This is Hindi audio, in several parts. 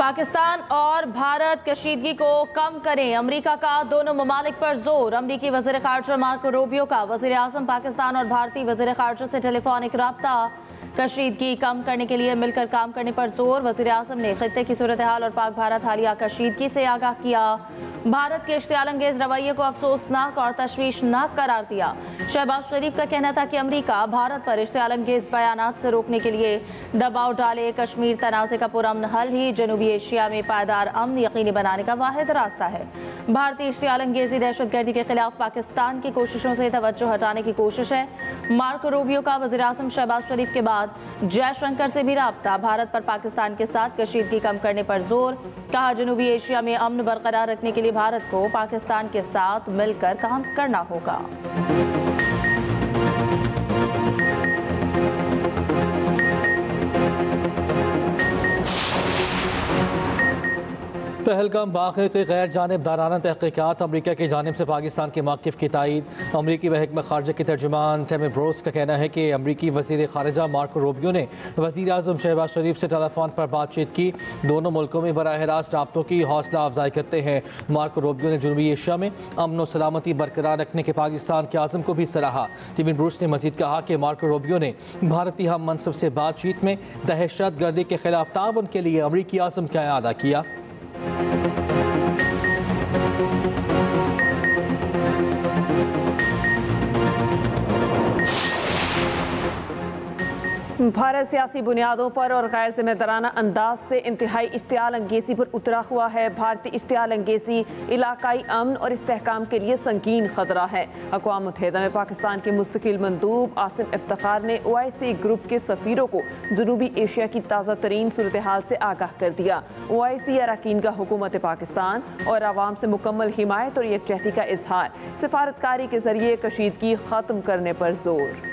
पाकिस्तान और भारत कशीदगी को कम करें, अमेरिका का दोनों ममालिक पर जोर। अमेरिकी वज़ीर ख़ारजा मार्को रूबियो का वज़ीर आज़म पाकिस्तान और भारतीय वज़ीर ख़ारजा से टेलीफोनिक रब्ता। कशीदगी कम करने के लिए मिलकर काम करने पर जोर। वज़ीर आज़म ने खित्ते की सूरत हाल और पाक भारत हालिया कशीदगी से आगाह किया। भारत के इश्तियाल अंगेज रवैये को अफसोसनाक और तशवीशनाक करार दिया। शहबाज शरीफ का कहना था कि अमेरिका भारत पर इश्तियाल अंगेज बयानात से रोकने के लिए दबाव डाले। कश्मीर तनाज़े का पुरअमन हल ही जनूबी एशिया में पायदार अमन यकीनी बनाने का वाहिद रास्ता है। भारतीय इश्तियाल अंगेजी दहशतगर्दी के खिलाफ पाकिस्तान की कोशिशों से तवज्जो हटाने की कोशिश है। मार्को रूबियो का वज़ीर आज़म शहबाज शरीफ के बाद जयशंकर से भी राब्ता। भारत पर पाकिस्तान के साथ कशीदगी कम करने पर जोर। कहा, जनूबी एशिया में अमन बरकरार रखने के लिए भारत को पाकिस्तान के साथ मिलकर काम करना होगा। पहलगाम वाक़े के गैर जानिबदाराना तहक़ीक़ात अमरीका की जानिब से पाकिस्तान के मौक़िफ़ की तायीद। अमरीकी महकमा ख़ारजा के तर्जुमान टिम ब्रोस का कहना है कि अमरीकी वज़ीर ख़ारजा मार्को रूबियो ने वज़ीर आज़म शहबाज शरीफ से टेलीफोन पर बातचीत की। दोनों मुल्कों में बराह रास्त राब्तों की हौसला अफजाई करते हैं। मार्को रूबियो ने जनूबी एशिया में अमन व सलामती बरकरार रखने के पाकिस्तान के आज़म को भी सराहा। टिम ब्रोस ने मज़ीद कहा कि मार्को रूबियो ने भारतीय हम मनसब से बातचीत में दहशत गर्दी के खिलाफ ताउन के लिए अमरीकी आज़म का अदा किया। भारत सियासी बुनियादों पर और गैर जिम्मेदाराना अंदाज से इंतहाई इश्तियाल अंगेजी पर उतरा हुआ है। भारतीय इश्तियाल अंगेजी इलाकाई अमन और इस्तेहकाम के लिए संगीन खतरा है। अक़वाम मुत्तहिदा में पाकिस्तान के मुस्तकिल मंदूब आसिम इफ्तिखार ने OIC ग्रुप के सफ़ीरों को जनूबी एशिया की ताज़ा तरीन सूरत हाल से आगाह कर दिया। OIC अरकान का हुकूमत पाकिस्तान और आवाम से मुकम्मल हिमायत और यकजहती का इजहार, सिफारतकारी के जरिए कशीदगी ख़त्म करने पर जोर।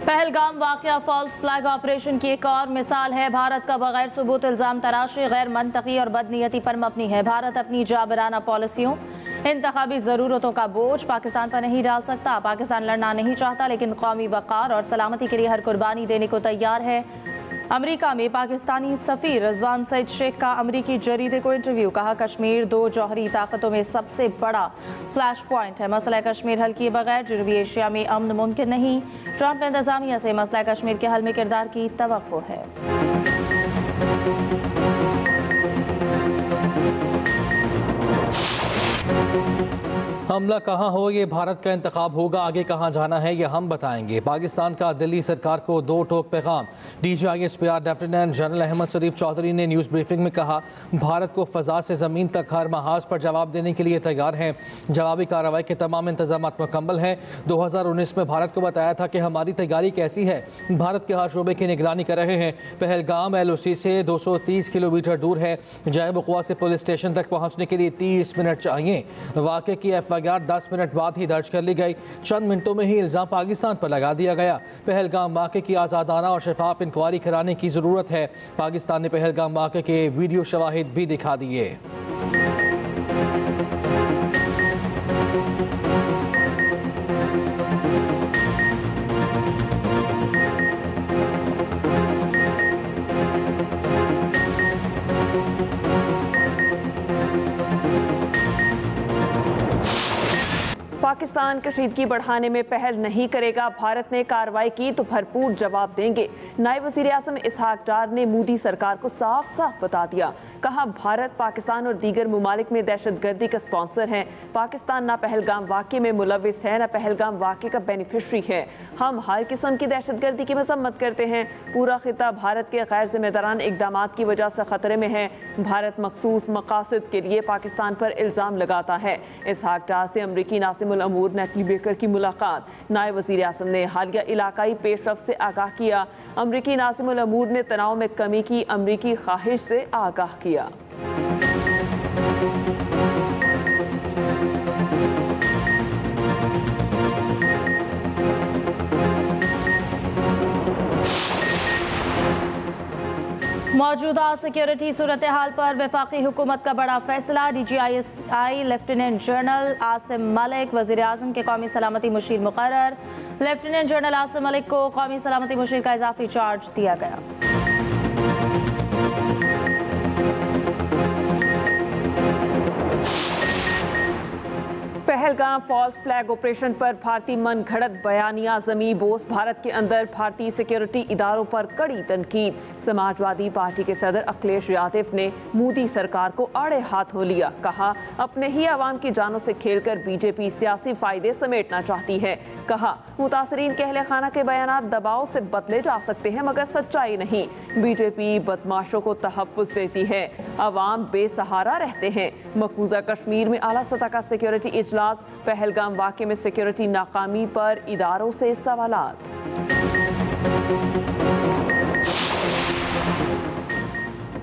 पहलगाम वाक़या फॉल्स फ्लैग ऑपरेशन की एक और मिसाल है। भारत का बगैर सबूत इल्ज़ाम तराशी गैर मनतकी और बदनीयती पर मबनी है। भारत अपनी जाबराना पॉलिसियों, इंतखाबी ज़रूरतों का बोझ पाकिस्तान पर नहीं डाल सकता। पाकिस्तान लड़ना नहीं चाहता, लेकिन कौमी वक़ार और सलामती के लिए हर कुर्बानी देने को तैयार है। अमेरिका में पाकिस्तानी सफ़ीर रिजवान सईद शेख का अमेरिकी जरीदे को इंटरव्यू। कहा, कश्मीर दो जौहरी ताकतों में सबसे बड़ा फ्लैश पॉइंट है। मसला कश्मीर हल किए बगैर जनूबी एशिया में अमन मुमकिन नहीं। ट्रंप इंतजामिया से मसला कश्मीर के हल में किरदार की तवक्को है। हमला कहाँ हो, ये भारत का इंतखाब होगा। आगे कहाँ जाना है ये हम बताएंगे। पाकिस्तान का दिल्ली सरकार को दो टोक पैगाम। DGI SPR lieutenant general Ahmed Sharif Chaudhry ने न्यूज़ ब्रीफिंग में कहा, भारत को फ़ज़ा से ज़मीन तक हर महाज पर जवाब देने के लिए तैयार हैं। जवाबी कार्रवाई के तमाम इंतजाम मुकम्मल हैं। 2019 में भारत को बताया था कि हमारी तैयारी कैसी है। भारत के हर शोबे की निगरानी कर रहे हैं। पहलगाम LOC से 230 किलोमीटर दूर है। जय वक़वा से पुलिस स्टेशन तक पहुँचने के लिए 30 मिनट चाहिए। वाक़े की FIR 10 मिनट बाद ही दर्ज कर ली गई। चंद मिनटों में ही इल्ज़ाम पाकिस्तान पर लगा दिया गया। पहलगाम वाक़े की आज़ादाना और शफाफ इंक्वायरी कराने की ज़रूरत है। पाकिस्तान ने पहलगाम वाक़े के वीडियो शवाहिद भी दिखा दिए। पाकिस्तान कशीदगी बढ़ाने में पहल नहीं करेगा। भारत ने कार्रवाई की तो भरपूर जवाब देंगे। नायब वज़ीर आज़म इसहाक डार ने मोदी सरकार को साफ साफ बता दिया। कहा, भारत, पाकिस्तान और दीगर ममालिक में दहशतगर्दी का स्पॉन्सर है। पाकिस्तान ना पहलगाम वाक़े में मुलविस है, ना पहलगाम वाक़े का बेनिफिशरी है। हम हर किस्म की दहशतगर्दी की मजम्मत करते हैं। पूरा खिता भारत के गैर जिम्मेदारान इक़दाम की वजह से ख़तरे में है। भारत मखसूस मकासद के लिए पाकिस्तान पर इल्ज़ाम लगाता है। इसहाक डार से अमरीकी नासिमुल अमूर नेटली बेकर की मुलाकात। नायब वज़ीर आज़म ने हालिया इलाकाई पेशरफ से आगाह किया। अमरीकी नासिमुल अमूर ने तनाव में कमी की अमरीकी ख्वाहिश से आगाह किया। मौजूदा सिक्योरिटी सूरत हाल पर वफाकी हुकूमत का बड़ा फैसला। DGISI lieutenant general Asim Malik वज़ीर आज़म के कौमी सलामती मुशीर मुकर्रर। लेफ्टिनेंट जनरल आसिम मलिक को कौमी सलामती मुशीर का इजाफी चार्ज दिया गया। पहलगाम फॉल्स फ्लैग ऑपरेशन पर भारतीय मन घड़त बयानिया जमी बोस। भारत के अंदर भारतीय सिक्योरिटी इदारों पर कड़ी तनकीद। समाजवादी पार्टी के सदर अखिलेश यादव ने मोदी सरकार को आड़े हाथों लिया। कहा, अपने ही आवाम की जानों से खेलकर बीजेपी सियासी फायदे समेटना चाहती है। कहा, मुतासरीन के अहले खाना के बयानात दबाव से बदले जा सकते हैं मगर सच्चाई नहीं। बीजेपी बदमाशों को तहफ़्फ़ुज़ देती है, अवाम बेसहारा रहते हैं। मकबूजा कश्मीर में आला सतह का सिक्योरिटी इजलास। पहलगाम वाक़े में सिक्योरिटी नाकामी पर इदारों से सवालात।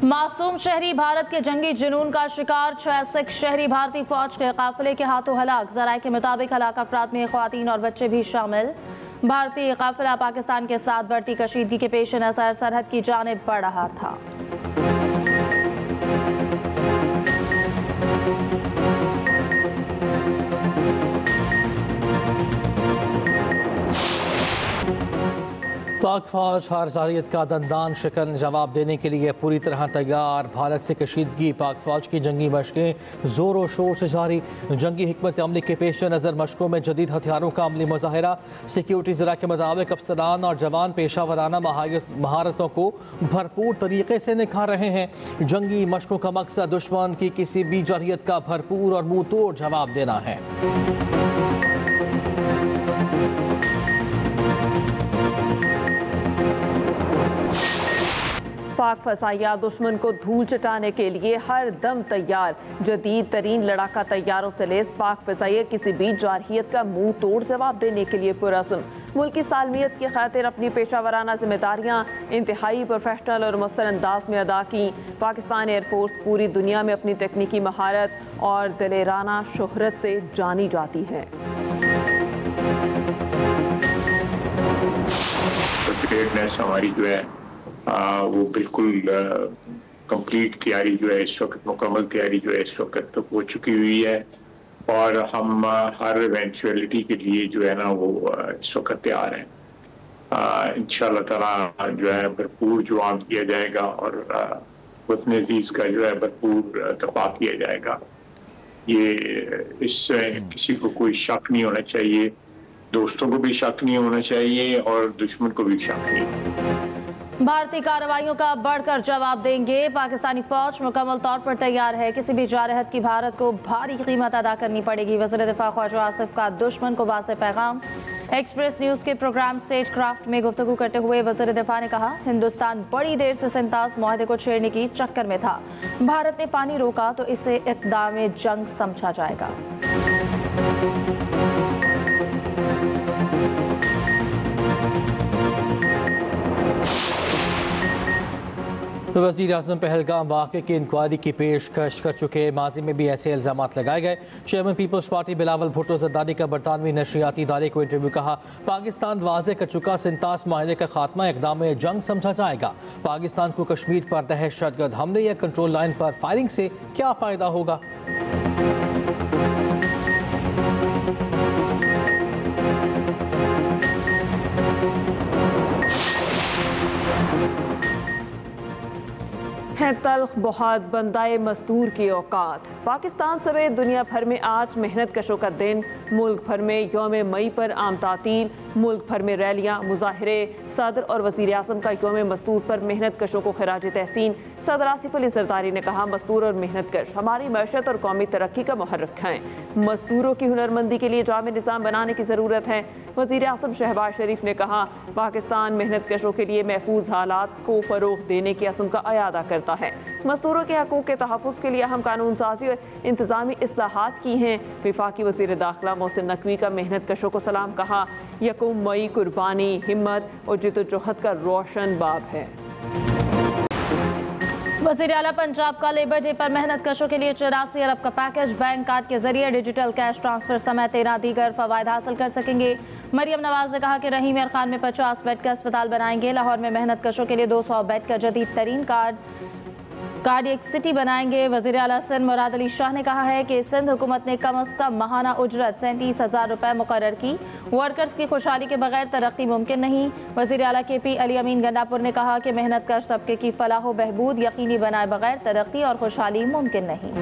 मासूम शहरी भारत के जंगी जुनून का शिकार। 6 सिख शहरी भारतीय फौज के काफिले के हाथों हलाक। ज़राए के मुताबिक हलाक अफराद में ख्वातीन और बच्चे भी शामिल। भारतीय काफिला पाकिस्तान के साथ बढ़ती कशीदगी के पेश नज़र सरहद की जानिब बढ़ रहा था। पाक फौज हर जारियत का दंदान शिकन जवाब देने के लिए पूरी तरह तैयार। भारत से कशीदगी। पाक फौज की जंगी मशकें जोरों शोर से जारी। जंगी हिकमत अमली के पेश नज़र मशकों में जदीद हथियारों का अमली मुजाहिरा। सिक्योरिटी ज़रा के मुताबिक अफसरान और जवान पेशा वराना महारतों को भरपूर तरीके से निखार रहे हैं। जंगी मशकों का मकसद दुश्मन की किसी भी जारियत का भरपूर और मुँह तोड़ जवाब देना है। पाक फसाइया दुश्मन को धूल चटाने के लिए हर दम तैयार। जदीद तरीन लड़ाका तैयारों से लेस पाक फसाइया किसी भी जारहियत का मुंह तोड़ जवाब देने के लिए पुरअज़्म। मुल्क की सालमियत की खातिर अपनी पेशा वराना जिम्मेदारियाँ इंतहाई प्रोफेशनल और मुसर अंदाज में अदा की। पाकिस्तान एयरफोर्स पूरी दुनिया में अपनी तकनीकी महारत और दिलेराना शोहरत से जानी जाती है। हमारी जो है वो बिल्कुल कंप्लीट तैयारी जो है इस वक्त, मुकम्मल तैयारी जो है इस वक्त तो हो चुकी हुई है और हम हर इवेंचुअलिटी के लिए जो है ना वो इस वक्त तैयार हैं। इंशाअल्लाह ताला जो है भरपूर जवाब दिया जाएगा और वतन अजीज का जो है भरपूर दफा किया जाएगा। ये इससे किसी को कोई शक नहीं होना चाहिए, दोस्तों को भी शक नहीं होना चाहिए और दुश्मन को भी शक नहीं। भारतीय कार्रवाइयों का बढ़कर जवाब देंगे। पाकिस्तानी फौज मुकम्मल तौर पर तैयार है। किसी भी जारहत की भारत को भारी कीमत अदा करनी पड़ेगी। वज़ीर दिफा ख्वाजा आसिफ का दुश्मन को वाज़ेह पैगाम। एक्सप्रेस न्यूज़ के प्रोग्राम स्टेट क्राफ्ट में गुफ्तगू करते हुए वज़ीर दिफा ने कहा, हिंदुस्तान बड़ी देर से सिंतास मुआहदे को छेड़ने की चक्कर में था। भारत ने पानी रोका तो इसे इक़दाम जंग समझा जाएगा। वज़ीर आज़म पहलगाम वाक़े की इंक्वायरी की पेशकश कर चुके। माजी में भी ऐसे इल्ज़ामात लगाए गए। चेयरमैन पीपल्स पार्टी बिलावल भुट्टो ज़रदारी का बरतानवी नशरियाती इदारे को इंटरव्यू। कहा, पाकिस्तान वाज़े कर चुका सिंतास माहिदे का खात्मा इक़दाम जंग समझा जाएगा। पाकिस्तान को कश्मीर पर दहशतगर्द हमले या कंट्रोल लाइन पर फायरिंग से क्या फ़ायदा होगा। है तल्ख बहुत बंदाए मजदूर की औकात। पाकिस्तान समेत दुनिया भर में आज मेहनत कशों का दिन। मुल्क भर में यौम मई पर आम तातील। मुल्क भर में रैलियाँ, मुजाहरे। सदर और वज़ीर आज़म का यौम मजदूर पर मेहनत कशों को खिराज तहसीन। सदर आसिफ अली ज़रदारी ने कहा, मजदूर और मेहनत कश हमारी मैशत और कौमी तरक्की का मुहर्रिक हैं। मजदूरों की हुनरमंदी के लिए जामे निज़ाम बनाने की ज़रूरत है। वज़ीर आज़म शहबाज शरीफ ने कहा, पाकिस्तान मेहनत कशों के लिए महफूज हालात को फ़रोग़ देने के अज़्म का अयादा करता है। मजदूरों के हकूक़ के तहफ़्फ़ुज़ के लिए अहम कानून साज़ी और इंतज़ामी इस्लाहात की हैं। वफाकी वज़ीर दाखिला मोहसिन नकवी का मेहनत कशों को सलाम। कहा, यकूम मई कुर्बानी, हिम्मत और जिद्दोजहद का रोशन बाब है। वज़ीर आला पंजाब का लेबर डे पर मेहनत कशों के लिए 84 अरब का पैकेज, बैंक कार्ड के जरिए डिजिटल कैश ट्रांसफर समेत 13 दीगर फवायद हासिल कर सकेंगे। मरियम नवाज ने कहा कि रहीम यार खान में 50 बेड का अस्पताल बनाएंगे। लाहौर में मेहनत कशों के लिए 200 बेड का जदीद तरीन कार्डियक सिटी बनाएंगे। वज़ीर आला सिंध मुराद अली शाह ने कहा है कि सिंध हुकूमत ने कम अज़ कम माहाना उजरत 37,000 रुपये मुकर्रर की। वर्कर्स की खुशहाली के बगैर तरक्की मुमकिन नहीं। वज़ीर आला KP अली अमीन गंडापुर ने कहा कि मेहनत कश तबके की फलाह व बहबूद यकीनी बनाए बगैर तरक्की और खुशहाली मुमकिन नहीं।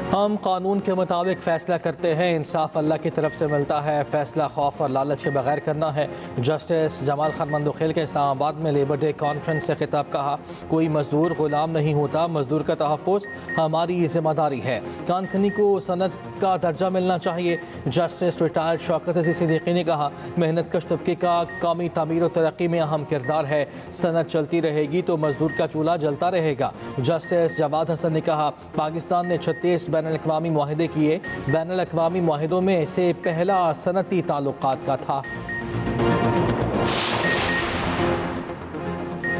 हम कानून के मुताबिक फ़ैसला करते हैं, इंसाफ अल्लाह की तरफ से मिलता है, फ़ैसला खौफ और लालच के बगैर करना है। जस्टिस जमाल खान मंदोखेल के इस्लामाबाद में लेबर डे कॉन्फ्रेंस से खिताब कहा, कोई मजदूर गुलाम नहीं होता, मजदूर का तहफ़्फ़ुज़ हमारी जिम्मेदारी है। कानखनी को सनत का दर्जा मिलना चाहिए। जस्टिस रिटायर्ड शौकत अज़ीज़ सिद्दीकी ने कहा, मेहनत कश तबके का कौमी तामीर और तरक्की में अहम किरदार है। सनत चलती रहेगी तो मजदूर का चूल्हा जलता रहेगा। जस्टिस जवाद हसन ने कहा, पाकिस्तान ने 36 बैनुल-अक़वामी मुआहिदे किए। बैनुल-अक़वामी मुआहिदों में से पहला सनती ताल्लुकात का था।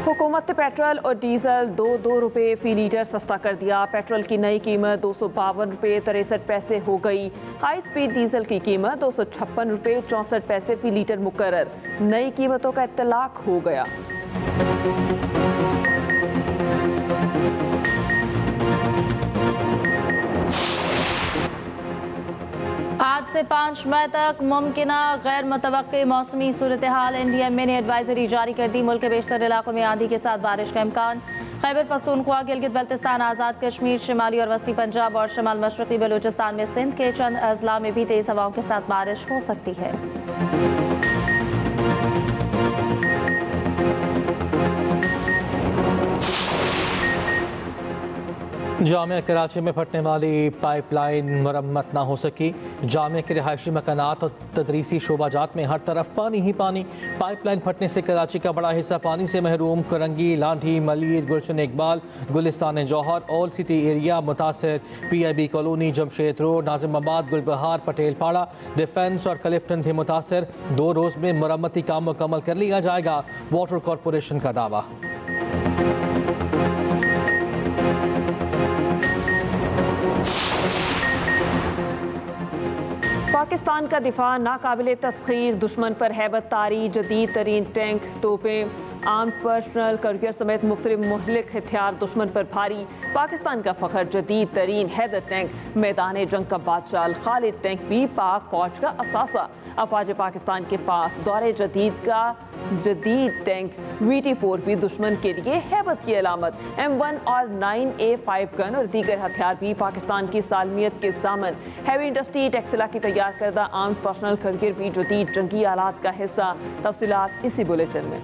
हुकूमत ने पेट्रोल और डीजल 2 रुपये फ़ी लीटर सस्ता कर दिया। पेट्रोल की नई कीमत 252 रुपये 63 पैसे हो गई। हाई स्पीड डीजल की कीमत 256 रुपये 64 पैसे फ़ी लीटर मुकर्रर। नई कीमतों का इत्तलाक हो गया। आज से 5 मई तक मुमकिना गैर मुतवक्के मौसमी सूरत हाल। NDMA ने एडवाइजरी जारी कर दी। मुल्क के बेशतर इलाकों में आंधी के साथ बारिश का इम्कान। खैबर पख्तूनख्वा, गिलगित बल्तिस्तान, आज़ाद कश्मीर, शिमाली और वस्ती पंजाब और शमाल मशरक़ी बलूचिस्तान में सिंध के चंद अजला में भी तेज़ हवाओं के साथ बारिश हो सकती है। जामिया कराची में फटने वाली पाइपलाइन मरम्मत ना हो सकी। जामिया के रिहायशी मकानात और तदरीसी शोबाजात में हर तरफ पानी ही पानी। पाइपलाइन फटने से कराची का बड़ा हिस्सा पानी से महरूम। Korangi, Landhi, Malir, Gulshan Iqbal, Gulistan Jauhar, old city area मुतासर। PIB colony, Jamshed road, Nazimabad, Gulbahar, Patel Para, defence और क्लिफ्टन भी मुतासर। 2 रोज़ में मरम्मती काम मुकम्मल कर लिया जाएगा, वाटर कॉरपोरेशन का दावा। पाकिस्तान का दिफा नाकाबिले तस्खीर, दुश्मन पर हैबत तारी, जदीद तरीन टैंक, तोपें, आर्म्ड पर्सनल कैरियर समेत मुख्तलिफ मुहलिक हथियार दुश्मन पर भारी। पाकिस्तान का फखर, जदीद तरीन हैदर टैंक, मैदान जंग का बादशाह खालिद टैंक भी पाक फौज का असासा। अफवाज पाकिस्तान के पास दौरे जदीद का जदीद टैंक VT4 भी दुश्मन के लिए हैबत की अलामत। M1 और 9A5 गन और दीगर हथियार भी पाकिस्तान की सालमियत के सामन। हैवी इंडस्ट्री टेक्सला की तैयार करदा आर्म्ड पर्सनल कैरियर भी जदीद जंगी आलात का हिस्सा। तफसीलात इसी बुलेटिन में।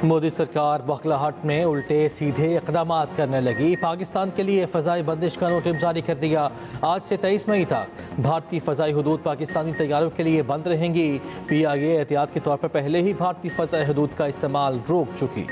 मोदी सरकार बखलाहट में उल्टे सीधे इक़दाम करने लगी। पाकिस्तान के लिए फ़ज़ाई बंदिश का नोटिस जारी कर दिया। आज से 23 मई तक भारतीय फ़ज़ाई हदूद पाकिस्तानी तैयारों के लिए बंद रहेंगी। PIA एहतियात के तौर पर पहले ही भारतीय फ़ज़ाई हदूद का इस्तेमाल रोक चुकी।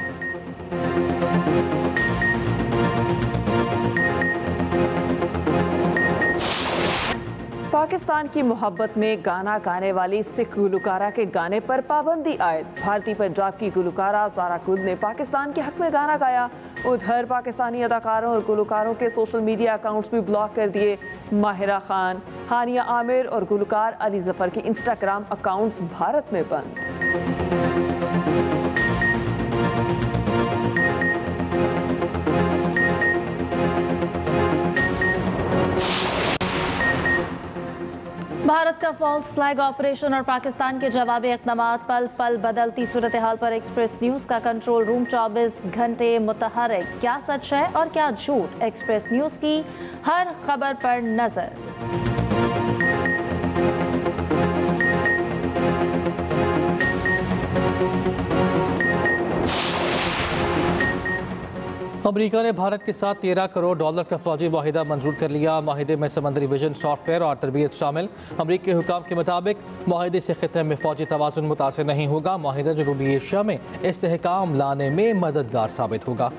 पाकिस्तान की मोहब्बत में गाना गाने वाली सिख गुलकारा के गाने पर पाबंदी आयद। भारतीय पंजाब की गुलकारा सारा कुद ने पाकिस्तान के हक में गाना गाया। उधर पाकिस्तानी अदाकारों और गुलकारों के सोशल मीडिया अकाउंट्स भी ब्लॉक कर दिए। माहिरा खान, हानिया आमिर और गुलकार अली जफर के इंस्टाग्राम अकाउंट्स भारत में बंद। भारत का फॉल्स फ्लैग ऑपरेशन और पाकिस्तान के जवाबी इक़दामात, पल पल बदलती सूरत हाल पर एक्सप्रेस न्यूज़ का कंट्रोल रूम 24 घंटे मुतहर्रिक। क्या सच है और क्या झूठ, एक्सप्रेस न्यूज़ की हर खबर पर नजर। अमेरिका ने भारत के साथ $13 करोड़ का फौजी माहिदा मंजूर कर लिया। माहिदे में समंदरी विजन, सॉफ्टवेयर और तरबियत शामिल। अमेरिकी हुकाम के मुताबिक माहिदे से खिते में फौजी तवाज़ुन मुतासिर नहीं होगा। माहिदा जनूबी एशिया में इस्तेहकाम लाने में मददगार साबित होगा।